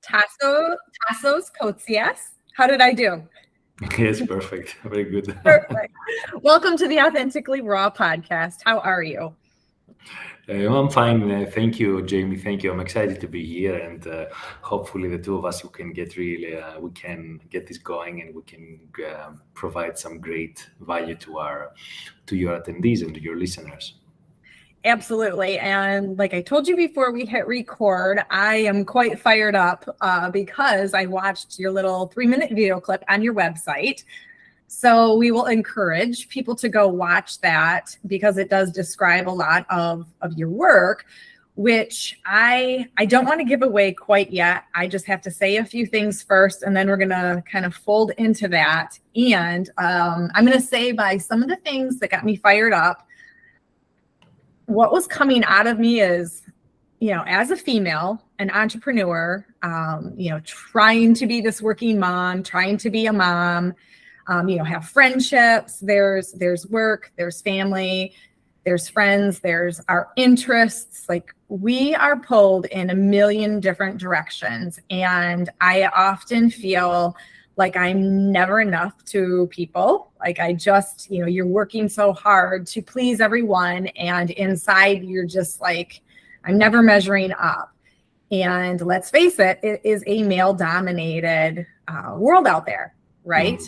Tassos Kotzias. How did I do? Yes, perfect. Very good. Perfect. Welcome to the Authentically Raw podcast. How are you? I'm fine. Thank you, Jamie. Thank you. I'm excited to be here, and hopefully, the two of us we can get this going, and we can provide some great value to your attendees and to your listeners. Absolutely. And like I told you before we hit record, I am quite fired up because I watched your little 3-minute video clip on your website. So we will encourage people to go watch that because it does describe a lot of your work, which I don't want to give away quite yet. I just have to say a few things first, and then we're going to kind of fold into that. And I'm going to say by some of the things that got me fired up, what was coming out of me is, as a female, an entrepreneur, trying to be this working mom, trying to be a mom, have friendships, there's work, there's family, there's friends, there's our interests. Like, we are pulled in a million different directions. And I often feel like I'm never enough to people. Like, I just, you're working so hard to please everyone. And inside you're just like, I'm never measuring up. And let's face it, it is a male dominated world out there. Right.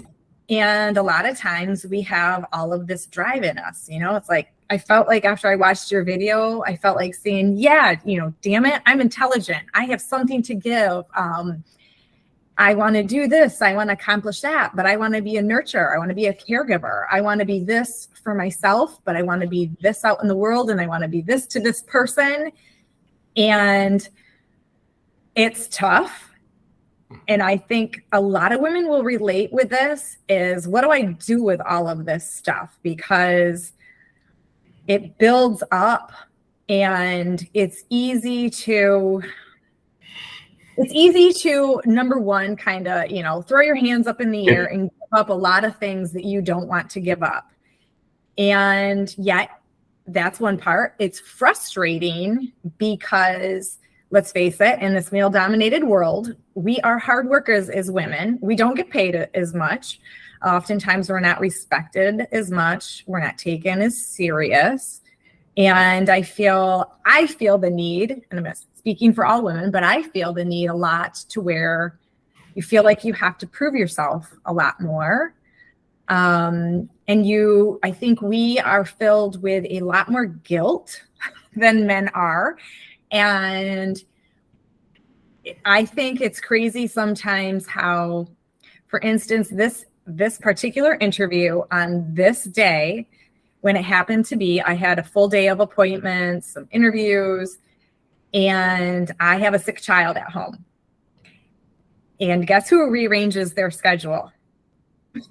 And a lot of times we have all of this drive in us, it's like, I felt like after I watched your video, I felt like saying, yeah, damn it, I'm intelligent. I have something to give. I want to do this. I want to accomplish that, but I want to be a nurturer. I want to be a caregiver. I want to be this for myself, but I want to be this out in the world. And I want to be this to this person. And it's tough. And I think a lot of women will relate with this is, what do I do with all of this stuff? Because it builds up and it's easy to number one, kind of, throw your hands up in the air and give up a lot of things that you don't want to give up. And yet that's one part. It's frustrating because, let's face it, in this male dominated world, we are hard workers as women. We don't get paid as much. Oftentimes we're not respected as much. We're not taken as serious. And I feel the need, and I'm speaking for all women, but I feel the need a lot to where you feel like you have to prove yourself a lot more. And I think we are filled with a lot more guilt than men are. And I think it's crazy sometimes how, for instance, this particular interview on this day, when it happened to be, I had a full day of appointments, some interviews, and I have a sick child at home. And guess who rearranges their schedule?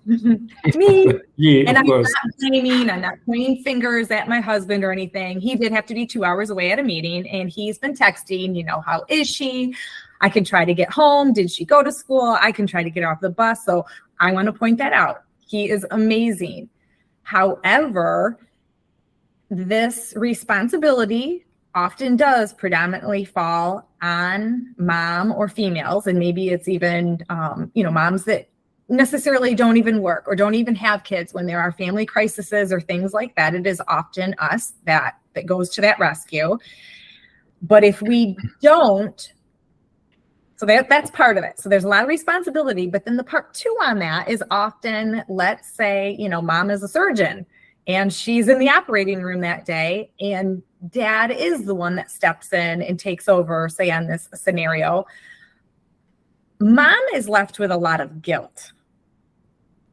Me. Yeah, and I'm not I'm not pointing fingers at my husband or anything. He did have to be 2 hours away at a meeting, and he's been texting, how is she? I can try to get home. Did she go to school? I can try to get her off the bus. So I want to point that out. He is amazing. However, this responsibility often does predominantly fall on mom or females. And maybe it's even, moms that necessarily don't even work or don't even have kids. When there are family crises or things like that, it is often us that goes to that rescue. But if we don't, so that's part of it. So there's a lot of responsibility, but then the part two on that is often, let's say, mom is a surgeon and she's in the operating room that day, and dad is the one that steps in and takes over, say on this scenario. Mom is left with a lot of guilt.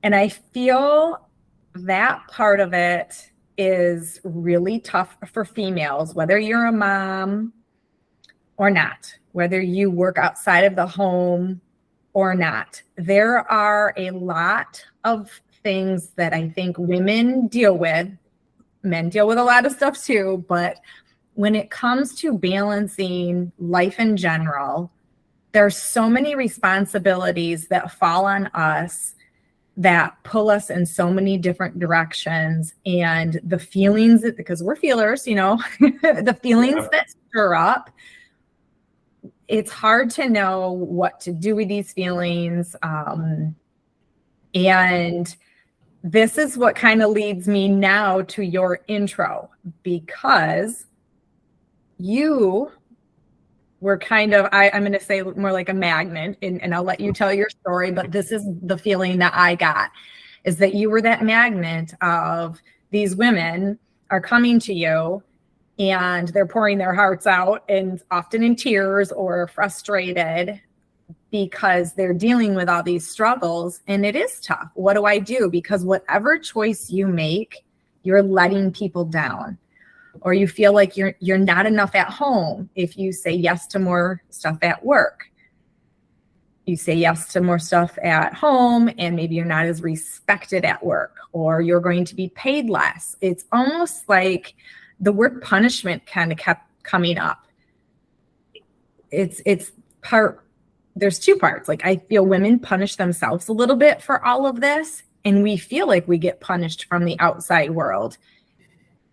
And I feel that part of it is really tough for females, whether you're a mom or not, whether you work outside of the home or not. There are a lot of things that I think women deal with. Men deal with a lot of stuff too, but when it comes to balancing life in general, there's so many responsibilities that fall on us that pull us in so many different directions. And the feelings, because we're feelers, the feelings that stir up, it's hard to know what to do with these feelings. And this is what kind of leads me now to your intro, because you were kind of, I'm going to say more like a magnet, and I'll let you tell your story, but this is the feeling that I got, is that you were that magnet of these women are coming to you and they're pouring their hearts out, and often in tears or frustrated because they're dealing with all these struggles. And it is tough. What do I do? Because whatever choice you make, you're letting people down, or you feel like you're not enough at home. If you say yes to more stuff at work, you say yes to more stuff at home, and maybe you're not as respected at work, or you're going to be paid less. It's almost like the word punishment kind of kept coming up. There's two parts. Like, I feel women punish themselves a little bit for all of this, and we feel like we get punished from the outside world.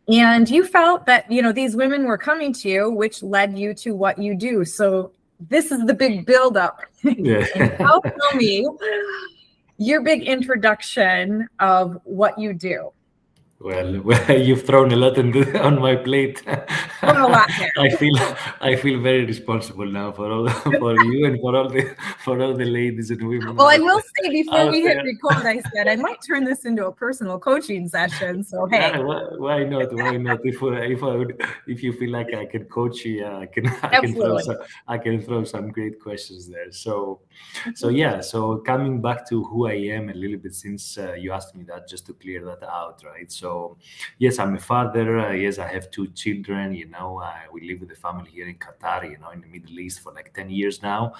And you felt that, these women were coming to you, which led you to what you do. So this is the big buildup. Yeah. Now tell me your big introduction of what you do. Well, you've thrown a lot on my plate. A lot there. I feel very responsible now for you and for all the ladies and women. Well, I will say, before we hit record, I said I might turn this into a personal coaching session. So hey, yeah, why not? Why not? If you feel like I can coach you, I can throw some great questions there. So yeah. So coming back to who I am a little bit, since you asked me that, just to clear that out, right? So yes, I'm a father. Yes, I have 2 children. We live with a family here in Qatar, in the Middle East for like 10 years now.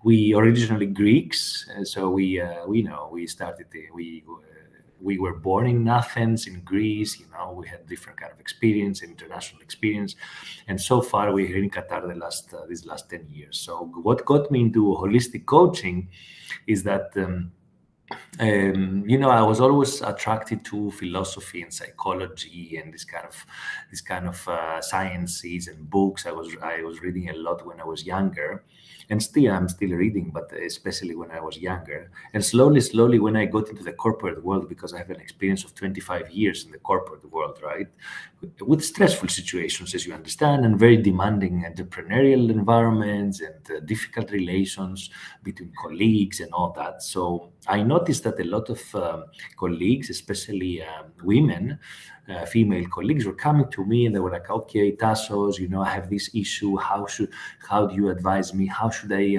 We originally Greeks, so we were born in Athens, in Greece. We had different kind of experience, international experience, and so far we're here in Qatar these last 10 years. So what got me into holistic coaching is that I was always attracted to philosophy and psychology and this kind of sciences and books. I was reading a lot when I was younger, and I'm still reading, but especially when I was younger. And slowly, when I got into the corporate world, because I have an experience of 25 years in the corporate world, right, with stressful situations, as you understand, and very demanding entrepreneurial environments and difficult relations between colleagues and all that. So I noticed that a lot of colleagues, especially women, female colleagues, were coming to me and they were like, okay, Tassos, I have this issue. How do you advise me? How should I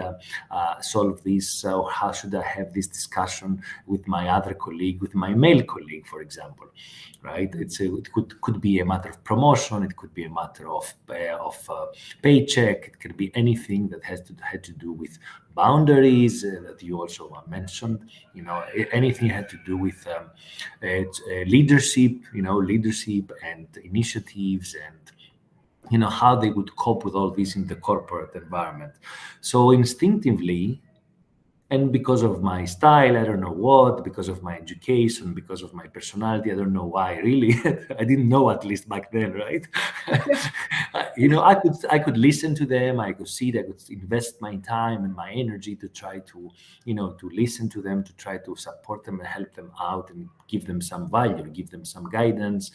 solve this? Or how should I have this discussion with my other colleague, with my male colleague, for example, right? It could be a matter of promotion. It could be a matter of paycheck. It could be anything that had to do with boundaries that you also mentioned. Anything had to do with leadership and initiatives, and how they would cope with all this in the corporate environment. So instinctively, and because of my style, I don't know what, because of my education, because of my personality, I don't know why, really. I didn't know, at least back then, right? I could listen to them, I could invest my time and my energy to try to listen to them, to try to support them and help them out and give them some value, give them some guidance,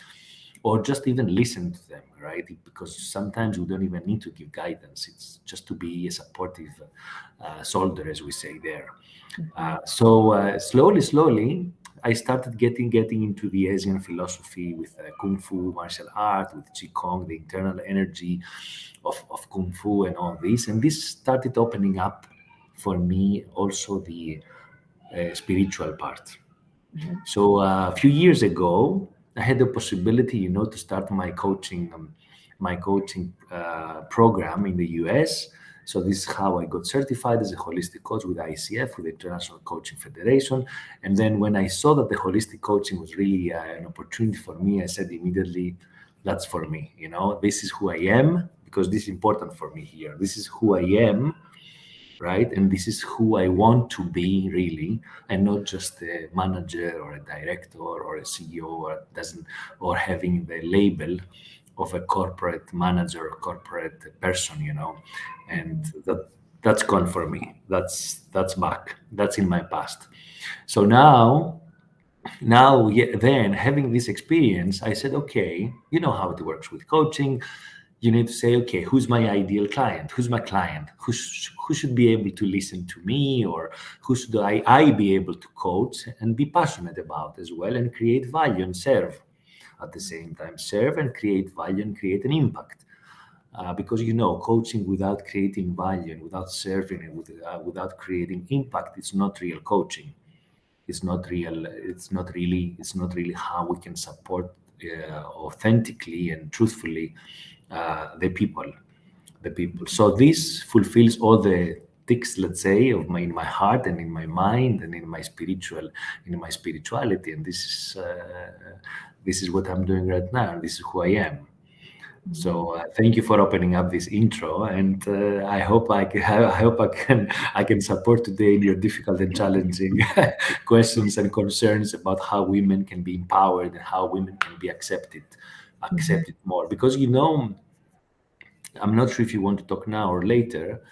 or just even listen to them, right? Because sometimes we don't even need to give guidance. It's just to be a supportive shoulder, as we say there. So slowly, I started getting into the Asian philosophy with Kung Fu, martial art, with Qigong, the internal energy of Kung Fu and all this. And this started opening up for me also the spiritual part. Mm-hmm. So a few years ago, I had the possibility, to start my coaching program in the US. So this is how I got certified as a holistic coach with ICF, with the International Coaching Federation. And then when I saw that the holistic coaching was really an opportunity for me, I said immediately, that's for me. This is who I am, because this is important for me here. This is who I am. Right, and this is who I want to be, really, and not just a manager or a director or a CEO or having the label of a corporate manager or corporate person, and That's gone for me. That's back. That's in my past. So now, then having this experience, I said, okay, you know how it works with coaching. You need to say, okay, who's my ideal client? Who's my client? Who should be able to listen to me, or who should I be able to coach and be passionate about as well, and create value and serve at the same time. Serve and create value and create an impact. Because coaching without creating value and without serving and without creating impact, it's not real coaching. It's not real. It's not really how we can support authentically and truthfully the people. So this fulfills all the ticks, let's say, of in my heart and in my mind and in my spirituality. And this is what I'm doing right now. This is who I am. So thank you for opening up this intro, and I hope I can support today in your difficult and challenging questions and concerns about how women can be empowered and how women can be accepted more. Because I'm not sure if you want to talk now or later.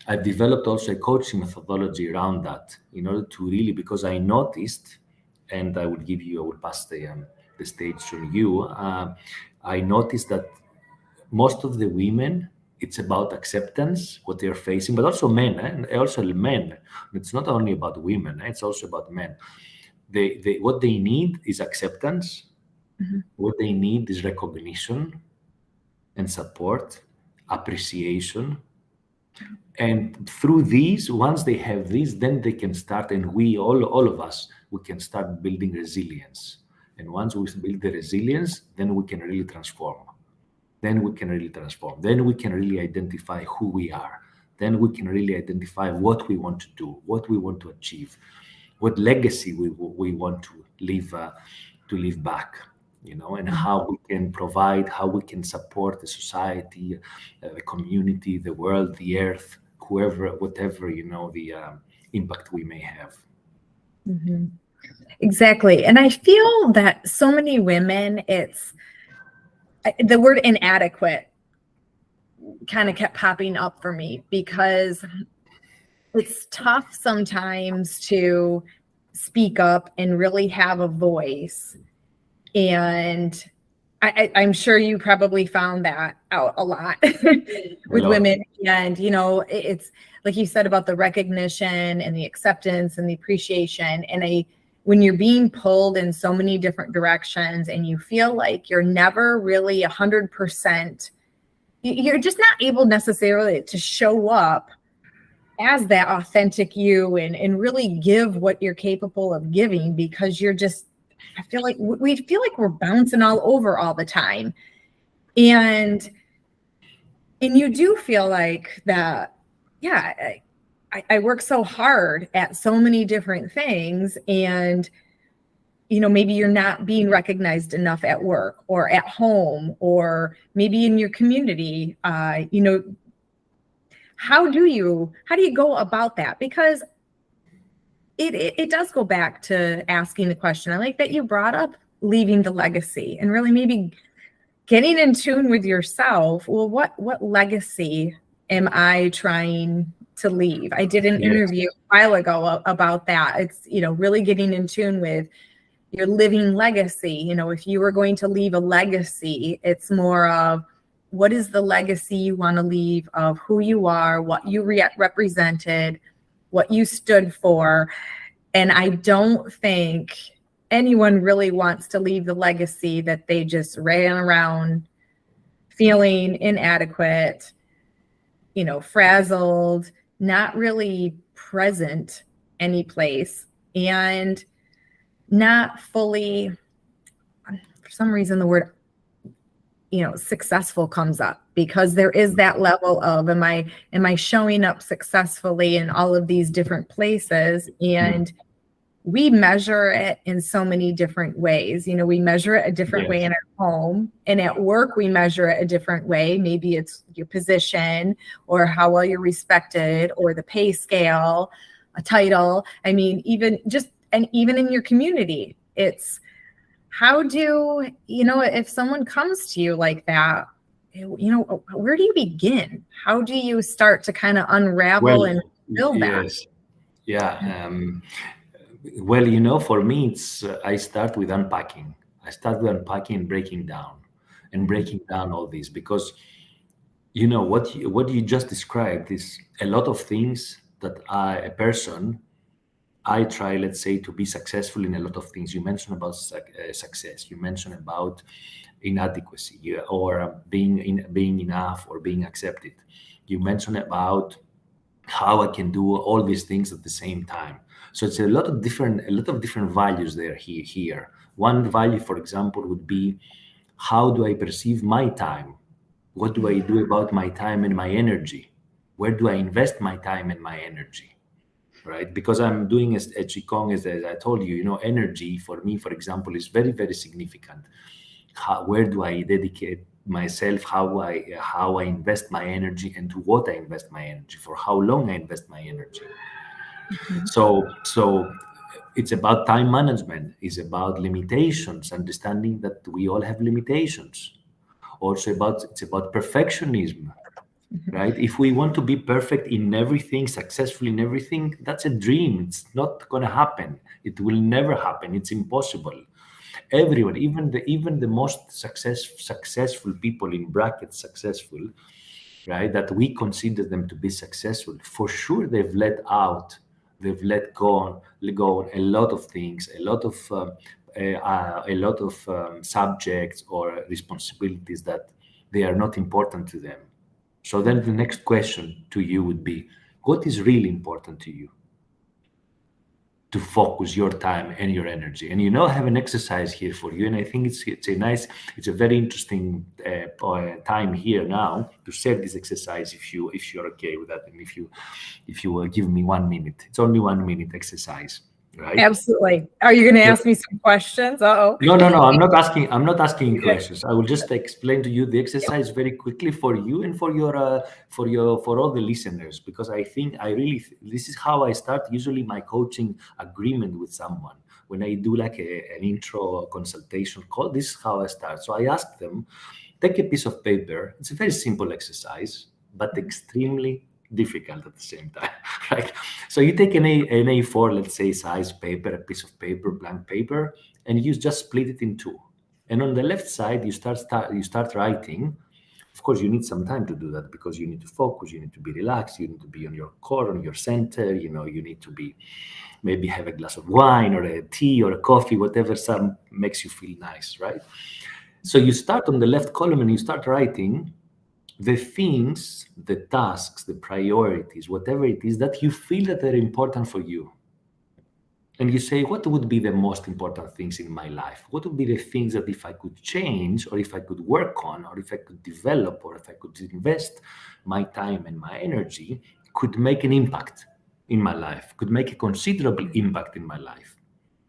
I've developed also a coaching methodology around that in order to really, because I noticed, and I will pass the stage to you. I noticed that most of the women, it's about acceptance, what they're facing, but also men, and also men. It's not only about women, it's also about men. What they need is acceptance. Mm-hmm. What they need is recognition and support, appreciation. And through these, once they have these, then they can start, and we, all of us, we can start building resilience. And once we build the resilience, then we can really transform. Then we can really identify who we are. Then we can really identify what we want to do, what we want to achieve, what legacy we want to leave back, and how we can provide, how we can support the society, the community, the world, the earth, whatever, the impact we may have. Mm-hmm. Exactly. And I feel that so many women, the word inadequate kind of kept popping up for me, because it's tough sometimes to speak up and really have a voice. And I'm sure you probably found that out a lot with women. And, it's like you said about the recognition and the acceptance and the appreciation. And when you're being pulled in so many different directions and you feel like you're never really 100%, you're just not able necessarily to show up as that authentic you and really give what you're capable of giving, because I feel like we feel like we're bouncing all over all the time. And you do feel like that, yeah, I work so hard at so many different things, and maybe you're not being recognized enough at work or at home or maybe in your community. How do you go about that? Because it does go back to asking the question. I like that you brought up leaving the legacy and really maybe getting in tune with yourself. Well, what legacy am I trying to leave? I did an interview a while ago about that. It's, really getting in tune with your living legacy. If you were going to leave a legacy, it's more of what is the legacy you want to leave of who you are, what you represented, what you stood for. And I don't think anyone really wants to leave the legacy that they just ran around feeling inadequate, frazzled, not really present any place, and not fully, for some reason, the word, successful comes up, because there is that level of, am I showing up successfully in all of these different places? And we measure it in so many different ways. We measure it a different way in our home, and at work, we measure it a different way. Maybe it's your position or how well you're respected or the pay scale, a title. I mean, even in your community, it's how do, if someone comes to you like that, where do you begin? How do you start to kind of unravel and build that? Yes. Yeah. Well, for me, I start with unpacking. I start with unpacking and breaking down all this, because what you just described is a lot of things that I try, let's say, to be successful in a lot of things. You mentioned about success. You mentioned about inadequacy, or being enough, or being accepted. You mentioned about how I can do all these things at the same time. So it's a lot of different values there here. One value, for example, would be, how do I perceive my time? What do I do about my time and my energy? Where do I invest my time and my energy? Right? Because I'm doing a Qigong, as I told you, energy for me, for example, is very, very significant. Where do I dedicate myself? How I invest my energy, and to what I invest my energy, for how long I invest my energy. So it's about time management. It's about limitations, understanding that we all have limitations. Also it's about perfectionism, right? If we want to be perfect in everything, successful in everything, that's a dream. It's not going to happen. It will never happen. It's impossible. Everyone, even the most successful people, in brackets successful, right, that we consider them to be successful, for sure they've let go on a lot of things, a lot of subjects or responsibilities that they are not important to them. So then the next question to you would be, what is really important to you to focus your time and your energy? And I have an exercise here for you, and I think it's a very interesting time here now to share this exercise, if you're okay with that, and if you will give me 1 minute. It's only 1 minute exercise. Right? Absolutely. Are you going to ask me some questions? No. I'm not asking questions. I will just explain to you the exercise very quickly for you and for all the listeners, because I think this is how I start usually my coaching agreement with someone. When I do like an intro consultation call, this is how I start. So I ask them, take a piece of paper. It's a very simple exercise, but extremely difficult at the same time, right? So you take an A4, let's say, size paper, a piece of paper, blank paper, and you just split it in two. And on the left side, you start writing. Of course, you need some time to do that, because you need to focus, you need to be relaxed, you need to be on your core, on your center. You need to be, maybe have a glass of wine or a tea or a coffee, whatever makes you feel nice, right? So you start on the left column and you start writing the things, the tasks, the priorities, whatever it is that you feel that they're important for you. And you say, what would be the most important things in my life? What would be the things that if I could change, or if I could work on, or if I could develop, or if I could invest my time and my energy, could make an impact in my life, could make a considerable impact in my life?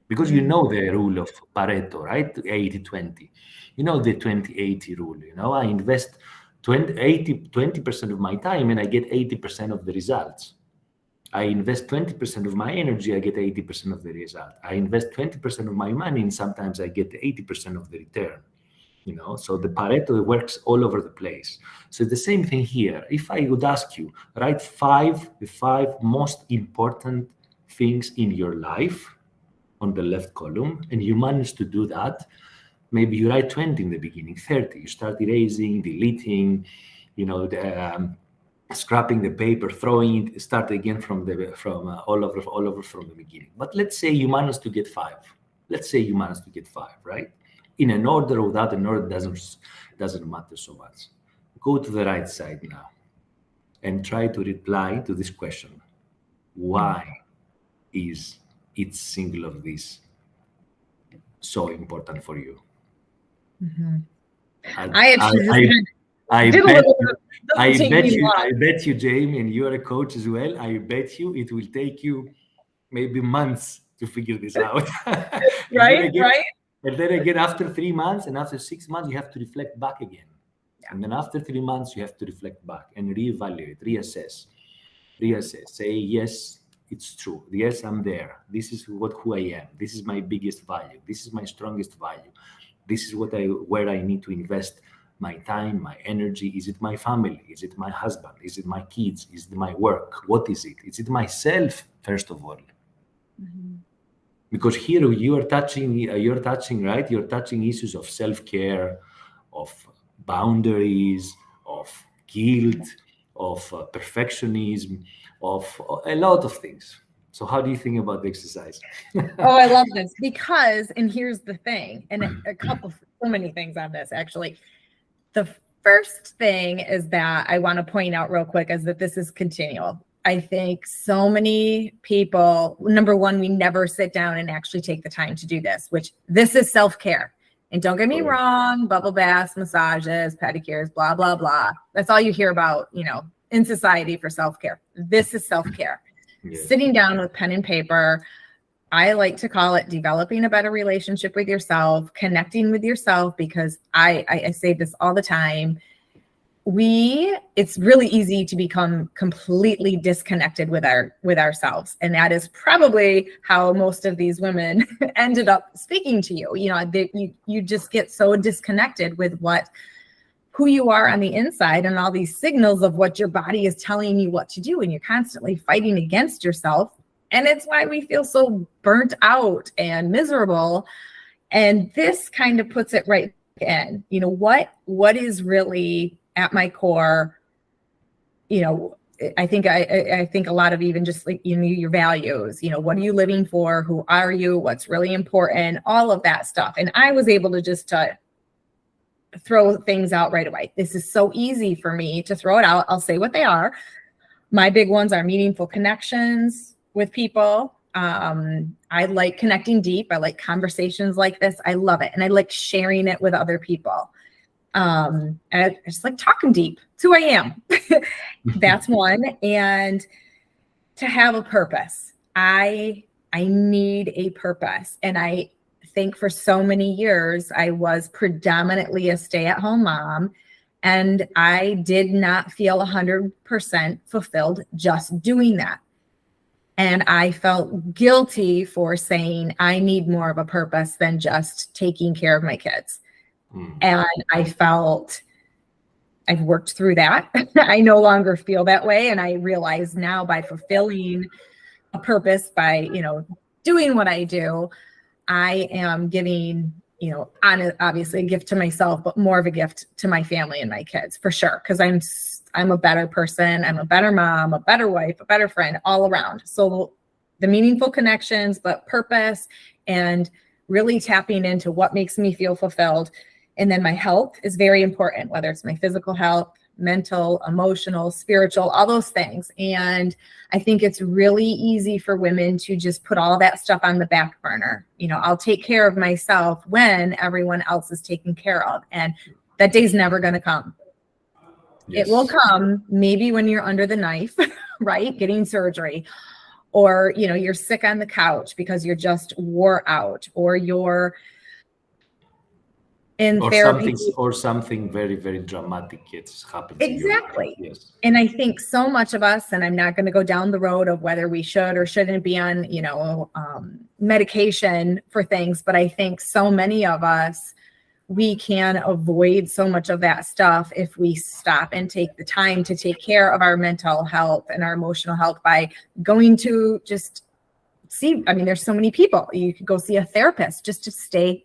Because the rule of Pareto, right? 80-20. The 20-80 rule. I invest 20% of my time and I get 80% of the results. I invest 20% of my energy, I get 80% of the result. I invest 20% of my money and sometimes I get 80% of the return. So the Pareto works all over the place. So the same thing here. If I would ask you, write the five most important things in your life on the left column, and you manage to do that, maybe you write 20 in the beginning, 30. You start erasing, deleting, scrapping the paper, throwing it, start again from all over from the beginning. But let's say you manage to get 5. Let's say you manage to get 5, right? In an order or without an order doesn't matter so much. Go to the right side now and try to reply to this question. Why is each single of these so important for you? Mm-hmm. I bet you, Jamie, and you are a coach as well. I bet you it will take you maybe months to figure this out. Right. And then again, after 3 months and after 6 months, you have to reflect back again. Yeah. And then after 3 months, you have to reflect back and reevaluate, reassess. Say, yes, it's true. Yes, I'm there. This is who I am. This is my biggest value. This is my strongest value. This is where I need to invest my time, my energy? Is it my family? Is it my husband? Is it my kids? Is it my work? What is it? Is it myself, first of all? Mm-hmm. Because here you're touching, right? You're touching issues of self-care, of boundaries, of guilt, of perfectionism, of a lot of things. So how do you think about the exercise? Oh, I love this because, and here's the thing, and so many things on this actually. The first thing is that I want to point out real quick is that this is continual. I think so many people, number one, we never sit down and actually take the time to do this, which this is self-care. And don't get me wrong, bubble baths, massages, pedicures, blah, blah, blah. That's all you hear about, in society for self-care. This is self-care. Yes. Sitting down with pen and paper. I like to call it developing a better relationship with yourself, connecting with yourself, because I say this all the time. It's really easy to become completely disconnected with ourselves. And that is probably how most of these women ended up speaking to you. You just get so disconnected with who you are on the inside and all these signals of what your body is telling you what to do. And you're constantly fighting against yourself. And it's why we feel so burnt out and miserable. And this kind of puts it right in, what is really at my core. I think a lot of even just like, your values, what are you living for? Who are you? What's really important? All of that stuff. And I was able to just throw things out right away. This is so easy for me to throw it out. I'll say what they are. My big ones are meaningful connections with people. I like connecting deep. I like conversations like this. I love it. And I like sharing it with other people. And I just like talking deep. It's who I am. That's one. And to have a purpose. I need a purpose. And I think for so many years, I was predominantly a stay-at-home mom. And I did not feel 100% fulfilled just doing that. And I felt guilty for saying I need more of a purpose than just taking care of my kids. And I felt I've worked through that. I no longer feel that way. And I realize now by fulfilling a purpose, by, doing what I do, I am giving, obviously a gift to myself, but more of a gift to my family and my kids for sure. Cause I'm a better person. I'm a better mom, a better wife, a better friend all around. So the meaningful connections, but purpose and really tapping into what makes me feel fulfilled. And then my health is very important, whether it's my physical health, mental, emotional, spiritual, all those things. And I think it's really easy for women to just put all that stuff on the back burner. I'll take care of myself when everyone else is taken care of. And that day's never going to come. Yes. It will come maybe when you're under the knife, right? Getting surgery, or, you're sick on the couch because you're just wore out, or you're in therapy, or something very, very dramatic gets happened. Exactly. Yes. And I think so much of us, and I'm not going to go down the road of whether we should or shouldn't be on, medication for things, but I think so many of us, we can avoid so much of that stuff if we stop and take the time to take care of our mental health and our emotional health by going to just there's so many people. You could go see a therapist just to stay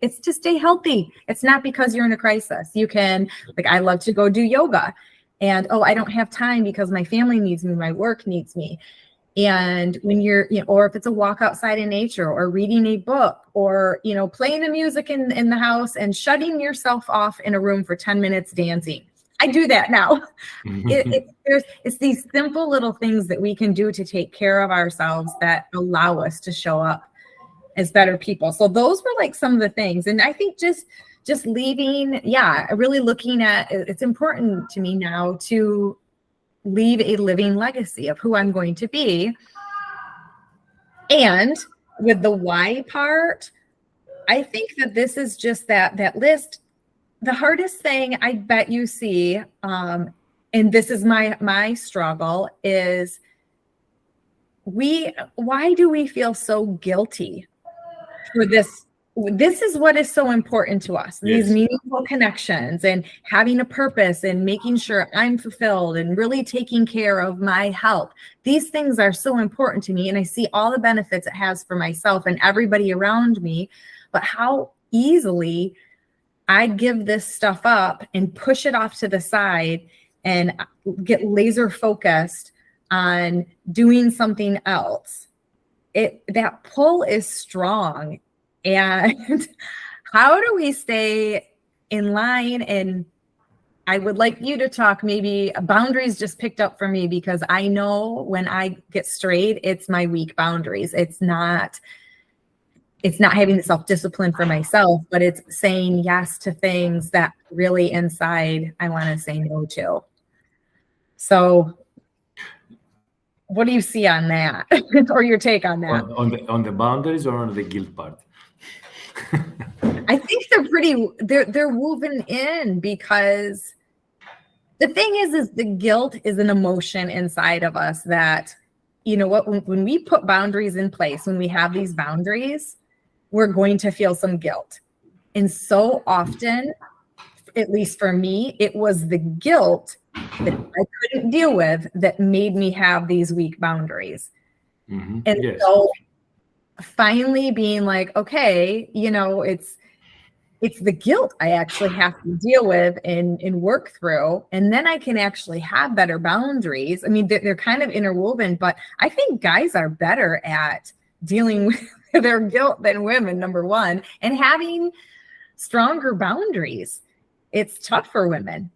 healthy. It's not because you're in a crisis. You can, I love to go do yoga, and, I don't have time because my family needs me, my work needs me. And when you're, or if it's a walk outside in nature, or reading a book, or, playing the music in the house and shutting yourself off in a room for 10 minutes dancing. I do that now. It's these simple little things that we can do to take care of ourselves that allow us to show up as better people. So those were some of the things. And I think just leaving, really looking at, it's important to me now to leave a living legacy of who I'm going to be. And with the why part, I think that this is just that list. The hardest thing I bet you see, and this is my struggle, is why do we feel so guilty for this this is what is so important to us, these Yes. meaningful connections and having a purpose and making sure I'm fulfilled and really taking care of my health. These things are so important to me, and I see all the benefits it has for myself and everybody around me. But how easily I give this stuff up and push it off to the side and get laser focused on doing something else. That pull is strong. And how do we stay in line? And I would like you to talk, maybe boundaries just picked up for me, because I know when I get strayed, it's my weak boundaries. It's not having the self-discipline for myself, but it's saying yes to things that really inside I want to say no to. So what do you see on that? Or your take on that? On the boundaries or on the guilt part? I think they're woven in, because the thing is the guilt is an emotion inside of us that, you know what, when we put boundaries in place, when we have these boundaries, we're going to feel some guilt. And so often, at least for me, it was the guilt that I couldn't deal with that made me have these weak boundaries. Mm-hmm. And yes. so finally being like, okay, you know, it's the guilt I actually have to deal with and work through. And then I can actually have better boundaries. I mean, they're kind of interwoven, but I think guys are better at dealing with their guilt than women, number one, and having stronger boundaries. It's tough for women.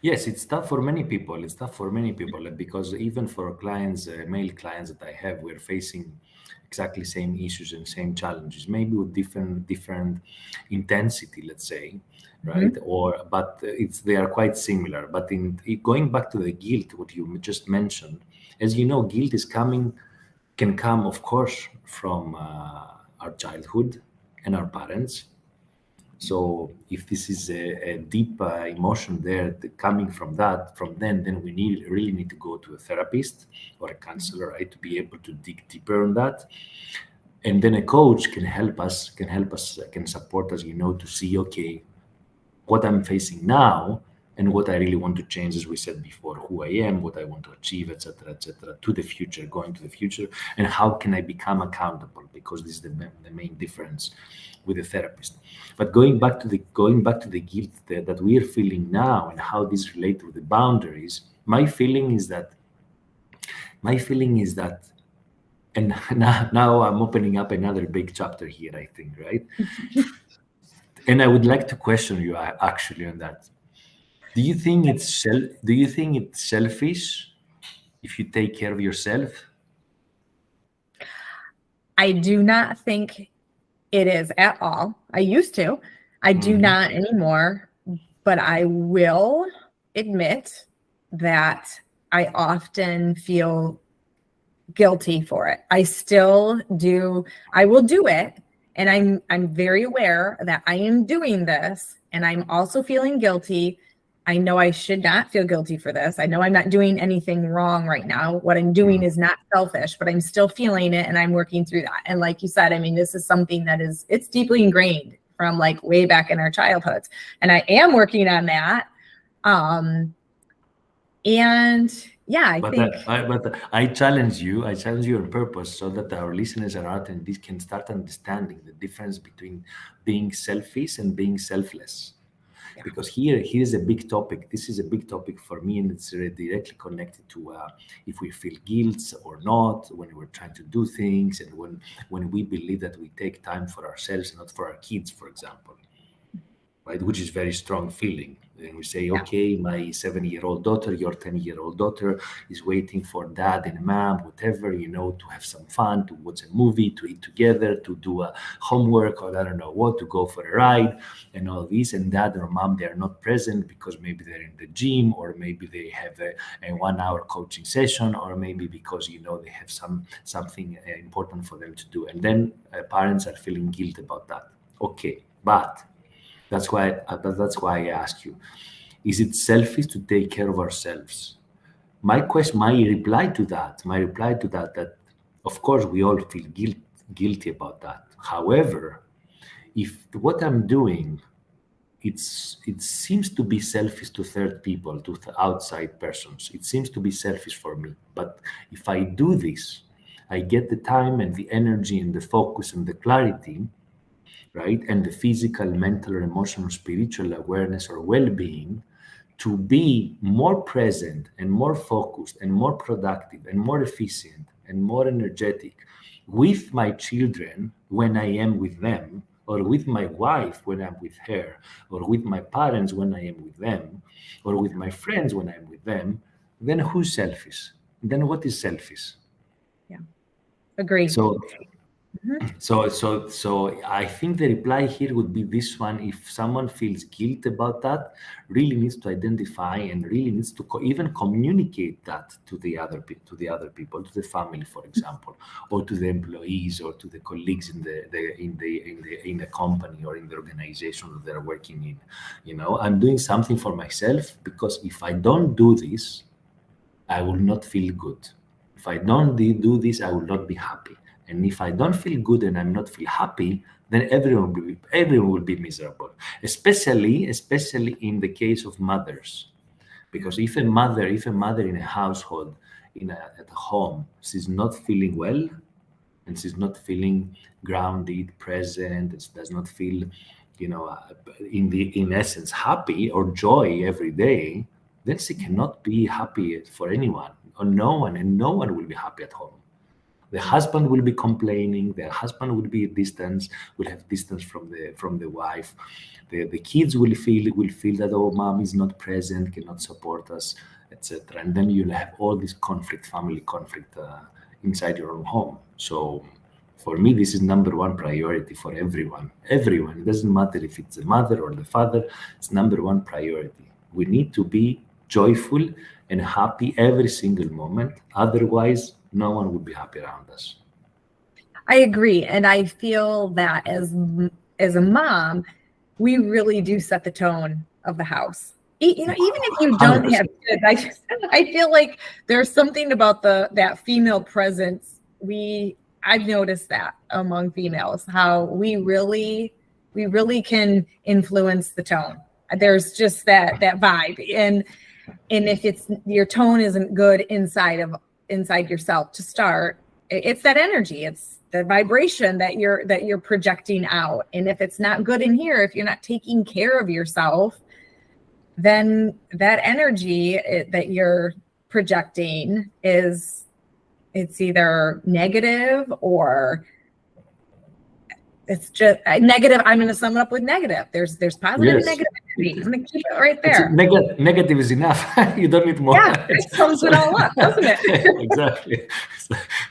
Yes, it's tough for many people. It's tough for many people because even for clients, male clients that I have, we're facing exactly same issues and same challenges, maybe with different intensity, let's say, right? Mm-hmm. But they are quite similar. But in going back to the guilt, what you just mentioned, as you know, guilt can come, of course, from our childhood and our parents. So if this is a deep emotion there coming from then we really need to go to a therapist or a counselor, right, to be able to dig deeper on that. And then a coach can support us, to see, okay, what I'm facing now and what I really want to change, as we said before, who I am, what I want to achieve, etc., to the future, going to the future, and how can I become accountable? Because this is the main difference with the therapist. But going back to the guilt that we are feeling now and how this relates with the boundaries, my feeling is that, and now I'm opening up another big chapter here, I think, right? And I would like to question you actually on that. Do you think it's selfish if you take care of yourself? I do not think it is at all. I used to. I do not anymore, but I will admit that I often feel guilty for it. I still do. I will do it. And I'm very aware that I am doing this, and I'm also feeling guilty. I know I should not feel guilty for this. I know I'm not doing anything wrong right now. What I'm doing is not selfish, but I'm still feeling it, and I'm working through that. And like you said, I mean, this is something that it's deeply ingrained from like way back in our childhoods. And I am working on that. And yeah, I challenge you on purpose so that our listeners are out and this can start understanding the difference between being selfish and being selfless. Yeah. Because here's a big topic. This is a big topic for me, and it's directly connected to if we feel guilt or not when we're trying to do things, and when we believe that we take time for ourselves and not for our kids, for example, right? Which is very strong feeling. And we say, okay, my 7-year-old daughter, your 10-year-old daughter is waiting for dad and mom, whatever, to have some fun, to watch a movie, to eat together, to do a homework, or I don't know what, to go for a ride and all this. And dad or mom, they're not present because maybe they're in the gym, or maybe they have a 1-hour coaching session, or maybe because, they have something important for them to do. And then parents are feeling guilt about that. Okay, but that's why I ask you, is it selfish to take care of ourselves? My reply to that, that of course we all feel guilty about that. However, if what I'm doing, it seems to be selfish to third people, to outside persons. It seems to be selfish for me. But if I do this, I get the time and the energy and the focus and the clarity, right? And the physical, mental, or emotional, spiritual awareness or well-being to be more present and more focused and more productive and more efficient and more energetic with my children when I am with them, or with my wife when I'm with her, or with my parents when I am with them, or with my friends when I'm with them, then who's selfish? Then what is selfish? Yeah, agree. So I think the reply here would be this one. If someone feels guilt about that, really needs to identify and really needs to even communicate that to the other people, to the family, for example, or to the employees or to the colleagues in the company or in the organization that they're working in. You know, I'm doing something for myself, because if I don't do this, I will not feel good. If I don't do this, I will not be happy. And if I don't feel good and I'm not feel happy, then everyone will be miserable. Especially in the case of mothers, because if a mother in a household, at home, she's not feeling well, and she's not feeling grounded, present, and she does not feel, in essence, happy or joy every day, then she cannot be happy for anyone or no one, and no one will be happy at home. The husband will be complaining. The husband will be distance. Will have distance from the wife. The kids will feel that, oh, mom is not present, cannot support us, etc. And then you'll have all this conflict, family conflict, inside your own home. So, for me, this is number one priority for everyone. Everyone. It doesn't matter if it's the mother or the father. It's number one priority. We need to be joyful and happy every single moment. Otherwise, no one would be happy around us. I agree. And I feel that as a mom, we really do set the tone of the house. Even if you don't 100%. Have kids, I feel like there's something about that female presence. I've noticed that among females, how we really can influence the tone. There's just that vibe. And if your tone isn't good inside yourself to start, it's that energy, it's the vibration that you're projecting out. And if it's not good in here, if you're not taking care of yourself, then that energy that you're projecting it's either negative or it's just negative. I'm going to sum it up with negative. There's positive and negative energy. I'm going to keep it right there. Negative is enough. You don't need more. Yeah, it sums it all up, doesn't it? Exactly.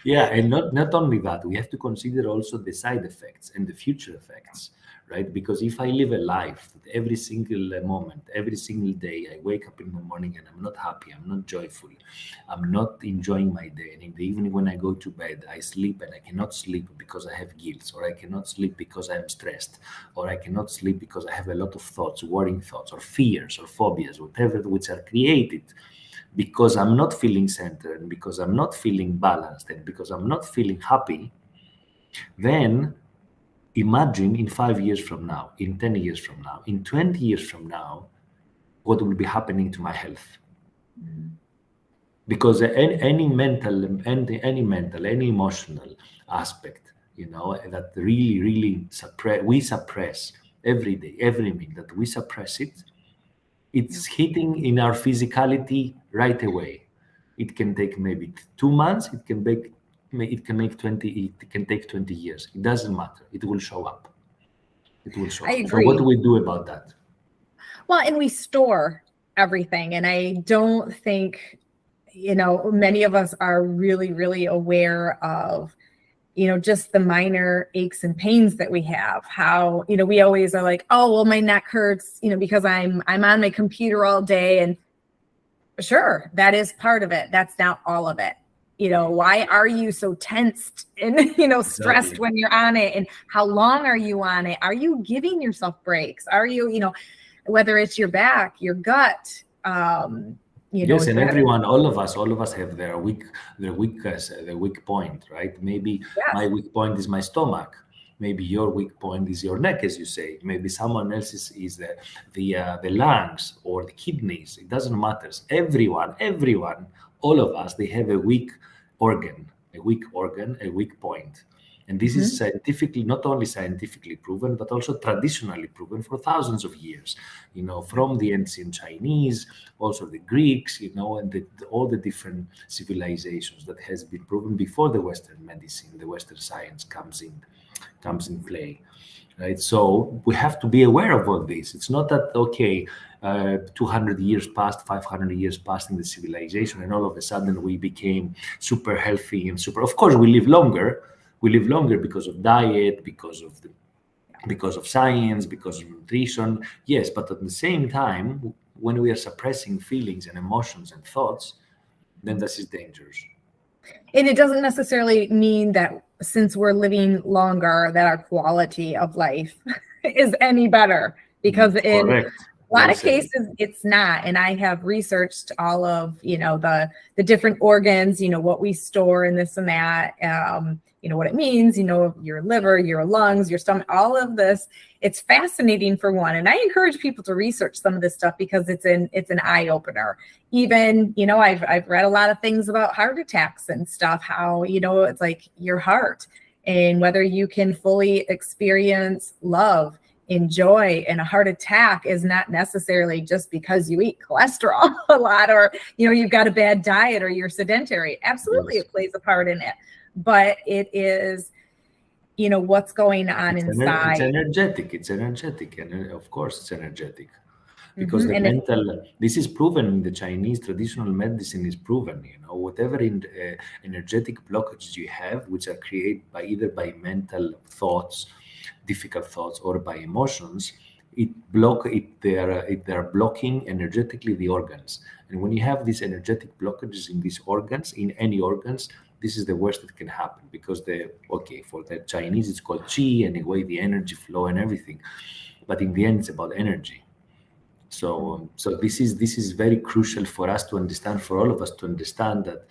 Yeah, and not only that, we have to consider also the side effects and the future effects, right? Because if I live a life that every single moment, every single day, I wake up in the morning and I'm not happy, I'm not joyful, I'm not enjoying my day, and in the evening when I go to bed, I sleep and I cannot sleep because I have guilt, or I cannot sleep because I'm stressed, or I cannot sleep because I have a lot of thoughts, worrying thoughts, or fears, or phobias, whatever, which are created because I'm not feeling centered, and because I'm not feeling balanced, and because I'm not feeling happy, then imagine in 5 years from now, in 10 years from now, in 20 years from now, what will be happening to my health. Mm-hmm. Because any mental, any emotional aspect, that really we suppress every day, every minute, that we suppress it, it's hitting in our physicality right away. It can take maybe 2 months, it can take 20 years. It doesn't matter. It will show up. I agree. So what do we do about that? Well, and we store everything. And I don't think, many of us are really, really aware of, just the minor aches and pains that we have. How, we always are like, oh, well, my neck hurts, because I'm on my computer all day. And sure, that is part of it. That's not all of it. Why are you so tensed and, stressed exactly. when you're on it? And how long are you on it? Are you giving yourself breaks? Are you, whether it's your back, your gut, yes, and everyone, all of us have their weak point, right? Maybe my weak point is my stomach. Maybe your weak point is your neck, as you say. Maybe someone else's is the lungs or the kidneys. It doesn't matter. Everyone, all of us, they have a weak organ, a weak point. And this is scientifically, not only scientifically proven, but also traditionally proven for thousands of years, from the ancient Chinese, also the Greeks, and all the different civilizations that has been proven before the Western medicine, the Western science comes in play. Right? So we have to be aware of all this. It's not that, 200 years passed, 500 years passed in the civilization, and all of a sudden we became super healthy and of course, we live longer. We live longer because of diet, because of science, because of nutrition. Yes, but at the same time, when we are suppressing feelings and emotions and thoughts, then this is dangerous. And it doesn't necessarily mean that since we're living longer, that our quality of life is any better, because in a lot of cases it's not. And I have researched all of, the different organs, what we store and this and that, what it means, your liver, your lungs, your stomach, all of this. It's fascinating for one. And I encourage people to research some of this stuff because it's an eye opener. Even, I've read a lot of things about heart attacks and stuff, how, it's like your heart and whether you can fully experience love, enjoy, and a heart attack is not necessarily just because you eat cholesterol a lot, or, you've got a bad diet, or you're sedentary. Absolutely. It plays a part in it. But it is, what's going on inside. It's energetic. And of course, it's energetic. Because this is proven in the Chinese traditional medicine is proven, whatever energetic blockages you have, which are created either by mental thoughts, difficult thoughts, or by emotions, they are blocking energetically the organs. And when you have these energetic blockages in these organs, in any organs, this is the worst that can happen, because for the Chinese, it's called qi, anyway, the energy flow and everything. But in the end, it's about energy. So this is very crucial for us to understand, for all of us to understand that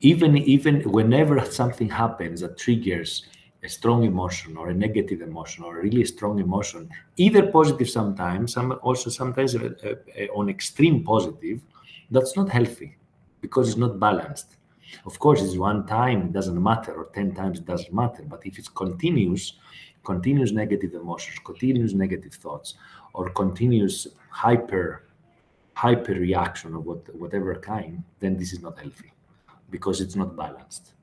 even whenever something happens that triggers a strong emotion or a negative emotion or a really strong emotion, either positive sometimes, sometimes on extreme positive, that's not healthy because it's not balanced. Of course, it's one time, it doesn't matter, or 10 times, it doesn't matter. But if it's continuous negative emotions, continuous negative thoughts, or continuous hyper reaction of whatever kind, then this is not healthy, because it's not balanced.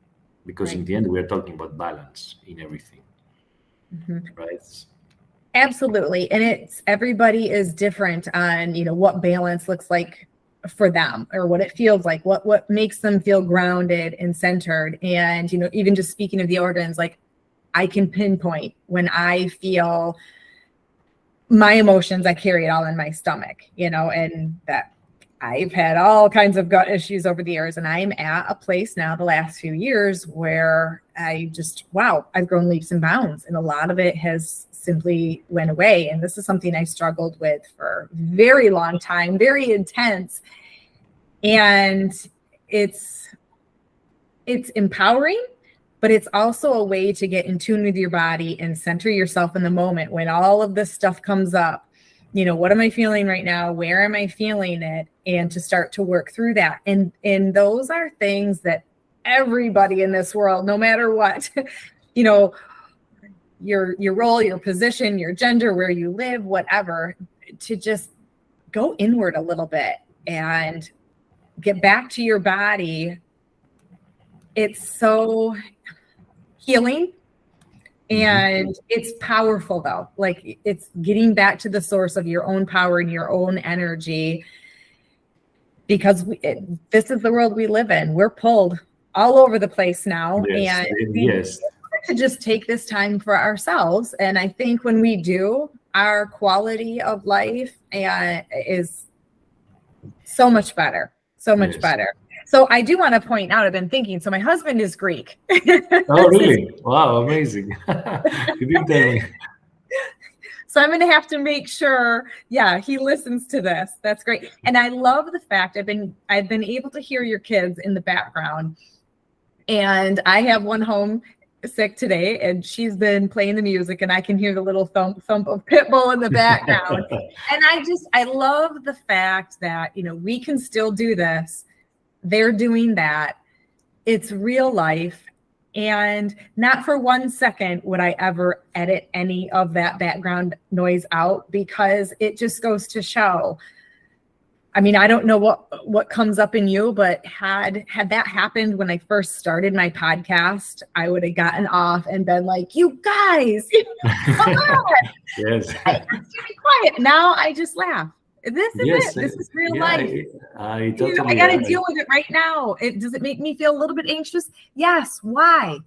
Because in the end, we're talking about balance in everything, right? Absolutely. And everybody is different on, what balance looks like for them, or what it feels like, what makes them feel grounded and centered. And, even just speaking of the organs, like I can pinpoint when I feel my emotions, I carry it all in my stomach, and that I've had all kinds of gut issues over the years. And I'm at a place now the last few years where I've grown leaps and bounds. And a lot of it has simply went away. And this is something I struggled with for a very long time, very intense. And it's empowering, but it's also a way to get in tune with your body and center yourself in the moment when all of this stuff comes up. What am I feeling right now? Where am I feeling it? And to start to work through that. And those are things that everybody in this world, no matter what, your role, your position, your gender, where you live, whatever, to just go inward a little bit and get back to your body. It's so healing. And it's powerful, though. Like, it's getting back to the source of your own power and your own energy, because this is the world we live in. We're pulled all over the place now. Yes. And we need to just take this time for ourselves. And I think when we do, our quality of life is so much better. So much better. So I do want to point out, I've been thinking, so my husband is Greek. Oh, really? Wow, amazing. You didn't tell me. So I'm going to have to make sure, he listens to this. That's great. And I love the fact I've been able to hear your kids in the background. And I have one home sick today, and she's been playing the music, and I can hear the little thump of Pitbull in the background. And I love the fact that, we can still do this. They're doing that. It's real life. And not for 1 second would I ever edit any of that background noise out, because it just goes to show. I mean, I don't know what comes up in you, but had that happened when I first started my podcast, I would have gotten off and been like, "You guys, come on." Yes. I be quiet. Now I just laugh. This is Yes, it. This is real yeah, life. I totally. I got to deal with it right now. Does it make me feel a little bit anxious? Yes. Why?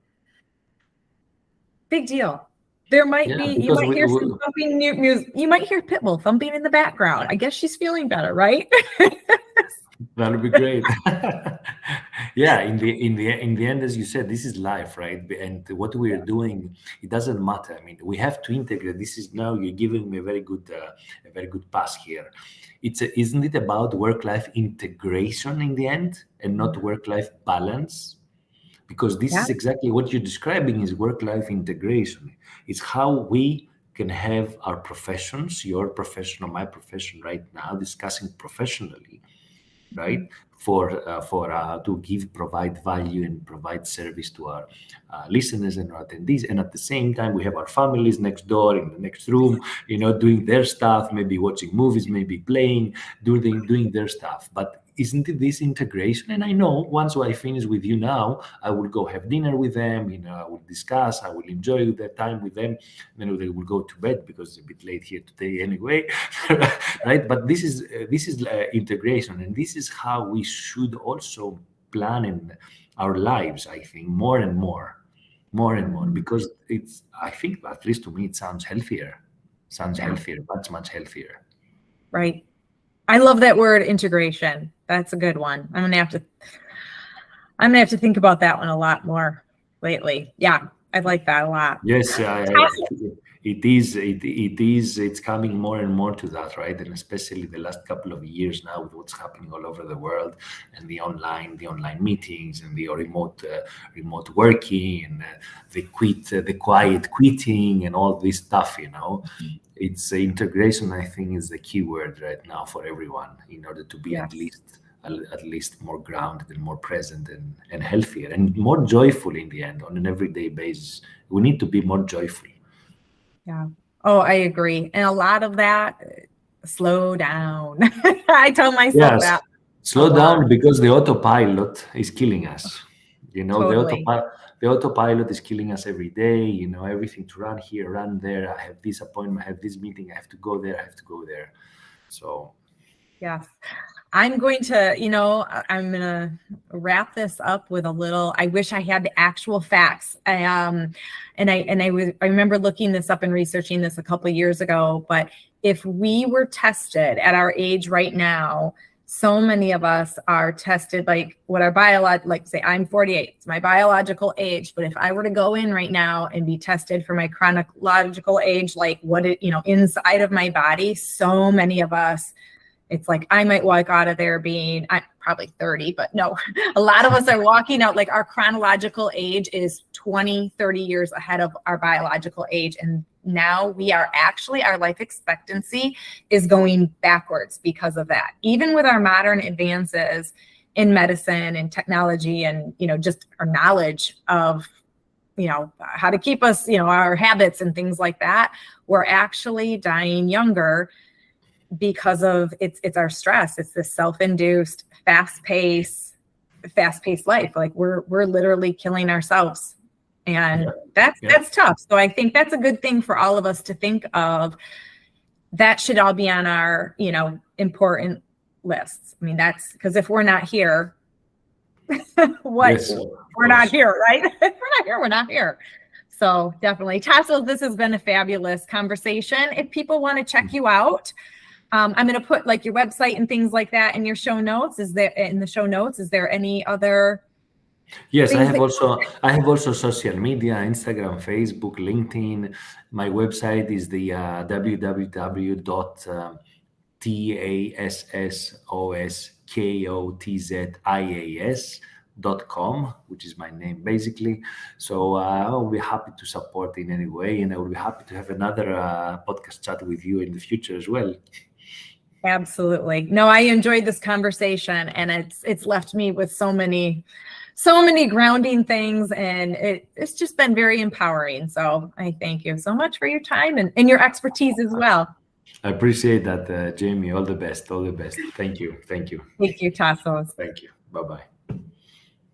Big deal. There might be, you might hear some thumping music. You might hear Pitbull thumping in the background. I guess she's feeling better, right? That would be great. Yeah, in the end, as you said, this is life, right? And what we are doing, it doesn't matter. I mean, we have to integrate. This is now you're giving me a very good pass here. Isn't it about work-life integration in the end, and not work-life balance? Because this is exactly what you're describing is work-life integration. It's how we can have our professions, your profession or my profession right now, discussing professionally, right? To provide value and provide service to our listeners and our attendees. And at the same time, we have our families next door in the next room, doing their stuff, maybe watching movies, maybe playing, doing their stuff. But isn't it this integration? And I know once I finish with you now, I will go have dinner with them, I will discuss, I will enjoy the time with them, then they will go to bed because it's a bit late here today anyway, right? But this is integration, and this is how we should also plan in our lives, I think, more and more, because I think, at least to me, it sounds healthier, much healthier. Right. I love that word, integration. That's a good one. I'm gonna have to think about that one a lot more lately. Yeah, I like that a lot. Yes, it is. It's coming more and more to that, right? And especially the last couple of years now, with what's happening all over the world, and the online meetings, and the remote working, and the quiet quitting, and all this stuff. It's integration. I think is the key word right now for everyone, in order to be at least more grounded and more present and healthier and more joyful in the end on an everyday basis. We need to be more joyful. Yeah. Oh, I agree. And a lot of that, slow down. I tell myself that. Slow down, because the autopilot is killing us. Totally. The autopilot is killing us every day. Everything to run here, run there. I have this appointment, I have this meeting, I have to go there, So. Yes. I'm going to wrap this up with a little, I wish I had the actual facts. I remember looking this up and researching this a couple of years ago, but if we were tested at our age right now, so many of us are tested like what our say I'm 48, it's my biological age. But if I were to go in right now and be tested for my chronological age, like inside of my body, so many of us, it's like I might walk out of there being probably 30, but no, a lot of us are walking out like our chronological age is 20, 30 years ahead of our biological age. And now our life expectancy is going backwards because of that. Even with our modern advances in medicine and technology and, just our knowledge of, how to keep us, our habits and things like that, we're actually dying younger because of it's our stress. It's this self-induced, fast-paced life. Like we're literally killing ourselves. And that's tough. So I think that's a good thing for all of us to think of. That should all be on our, important lists. I mean, that's because if we're not here, we're not here, right? If we're not here, we're not here. So definitely. Tassos, this has been a fabulous conversation. If people want to check you out, I'm going to put like your website and things like that in your show notes. Is there any other? Yes, I have also social media, Instagram, Facebook, LinkedIn. My website is the www.tassoskotzias tassos.com, which is my name basically. So I'll be happy to support in any way, and I will be happy to have another podcast chat with you in the future as well. Absolutely. No, I enjoyed this conversation, and it's left me with so many grounding things, and it's just been very empowering. So I thank you so much for your time and your expertise as well. I appreciate that, Jamie. All the best. All the best. Thank you. Thank you. Thank you, Tassos. Thank you. Bye-bye.